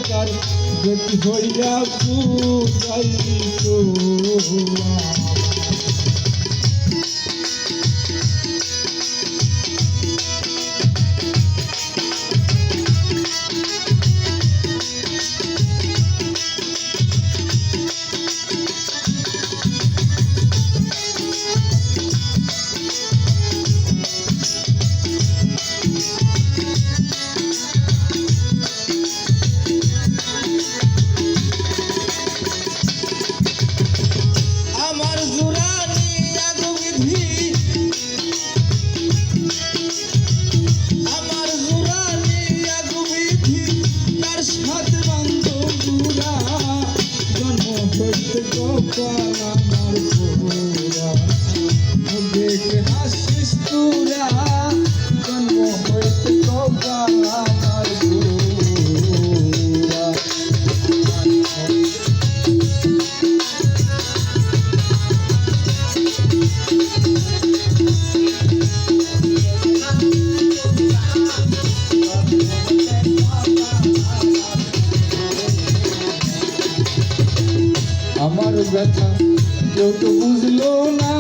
তার গতি হইয়া পুরাইতো দেখে হাসিস তুরা জন্ম হইতে কপাল আমার পুরা আমার ব্যথা কেউ তো বুঝলো না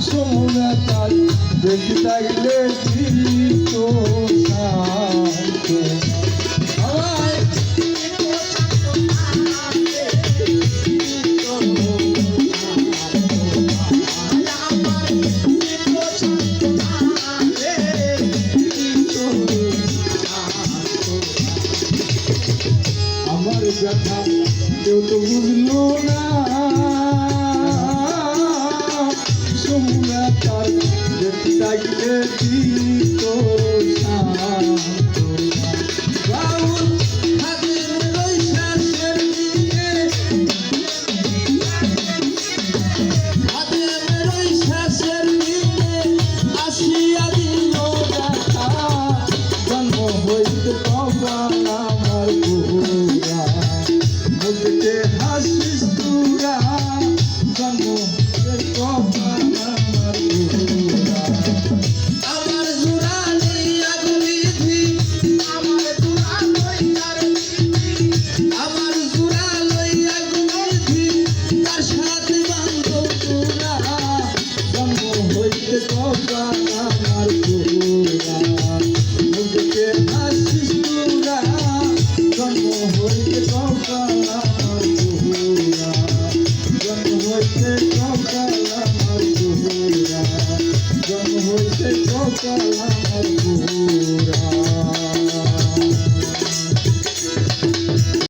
সমুদায় দেখতে থাকলে তো শান্ত আমার ব্যথা কেউ তো বুঝলো না সমুনা তার দেখতে থাকলে তো শান্ত বাউল হাতের ওই শ্বাসের দিনে হাতের ওই শ্বাসের দিনে আসিয়া দিল দেখা জন্ম হইতে কপাল আমার পুরা বলতে হাসিস তুরা জন্ম হইতে কপাল আমার পুরা আমার জোড়া লইয়া গুলিধি আমার জোড়া লইয়া গুলিধি তার সাথে বান্ধব তুরা জন্ম হইতে কপাল আমার পুরা বলতে হাসিস তুরা জন্ম হইতে কপাল আমার পুরা জন্ম হইতে কপাল আমার পুরা জন্ম হইতে কপাল আমার পুরা।